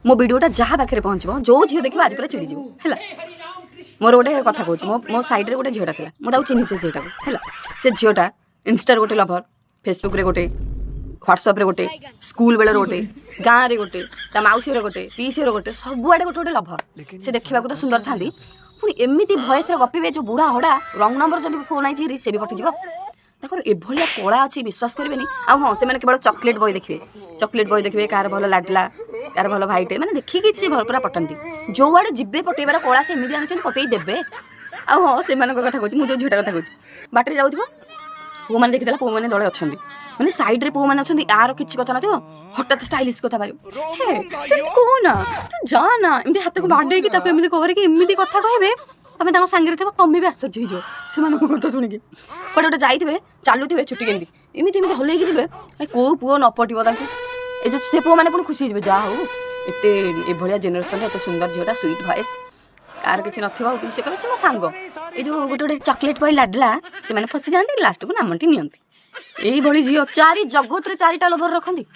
मो वीडियोटा जहाँ पाखे पहुँच जो झील देखिए आज पूरा चिड़ी है मोर गोटे कथा कहूँ मो साइड गोटे झीटा था मुझे चिन्ह से से झीटा इंस्टा गोटे लभर फेसबुक गोटे व्हाट्सअप गोटे स्कूल बेलर गोटे गाँव में गोटे मौसी गोटे पीसी गोटे सबुआड़े गोटे गोटे लभर से देखा तो सुंदर था पुणी एमती भयस गपिबे जो बुढ़ा हड़ा रंग नंबर जब फोन आई सी भी फटिज देखो एभलिया कला अच्छी विश्वास करेंगे आ हाँ से केवल चॉकलेट बॉय देखिए कार भल लाडला कार भल भाईटे मैंने देखिए सी भल पूरा पटंती जो आड़े जीवे पटेबार कला से एमती आनी पटई देवे आ हाँ से कथा कहूँ मुझे झीटा कथा कहूँ बाटर जाऊ पु मैंने देखी पु मैंने दले अच्छा मैंने सैड्रे पु मैंने अच्छा यार किसी कथा ना हठात स्टाइलिश कथा बाहर कहना तू जाना एमती हाथ को बाडे करके कथा कहे तुम तक सांगे थे तुम्हें भी आश्चर्य हो से कथा शुणिकी कौटे गोटे जाइए चलुवे छुट्टी केमती एमती एमती हल्लैक जी कौ पुओ न पटो ये जो से पुओ मैंने पुणी खुशी हो जहाँ हो एत जेनेरेशन एत सुंदर झीटा स्वीट भॉइस कार किसी न से कहे मो सांग ये जो गोटे गोटे चॉकलेट बॉय लाडला से फसी जाती लास्ट को नामटी नियंती यही झील चारि जगत रे चारिटा लभर रखती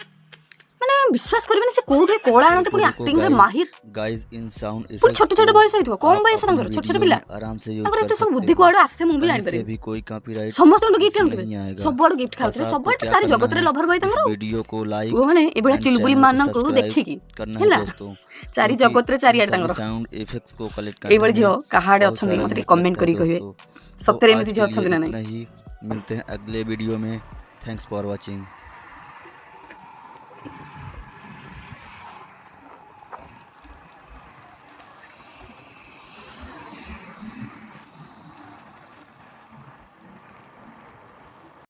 माने विश्वास करेंगे से कोठे कला आनते पुणी एक्टिंग रे माहिर गाइस इन साउंड पुणी छोटे छोटे बयस होइथो कम बयस नंबर छोटे छोटे पिला आराम से यूज कर सब बुद्धि कोआडो आसे मु भी जानि से पारे भी कोई कॉपीराइट समस्त गिफ्ट आनते सब बड़ गिफ्ट खाउते सब बड़ सारी जगत रे लभर बय तमरो वीडियो को लाइक वो माने ए बडा चिलबुली मान को देखि की करना है दोस्तों चारि जगत रे चारि आड तंगरो साउंड इफेक्ट्स को कलेक्ट करना ए बड़ जियो कहाडे अछंदी मते कमेंट करी कहिवे सत्तरे एमती जे अछंदी ना नहीं मिलते हैं अगले वीडियो में थैंक्स फॉर वाचिंग।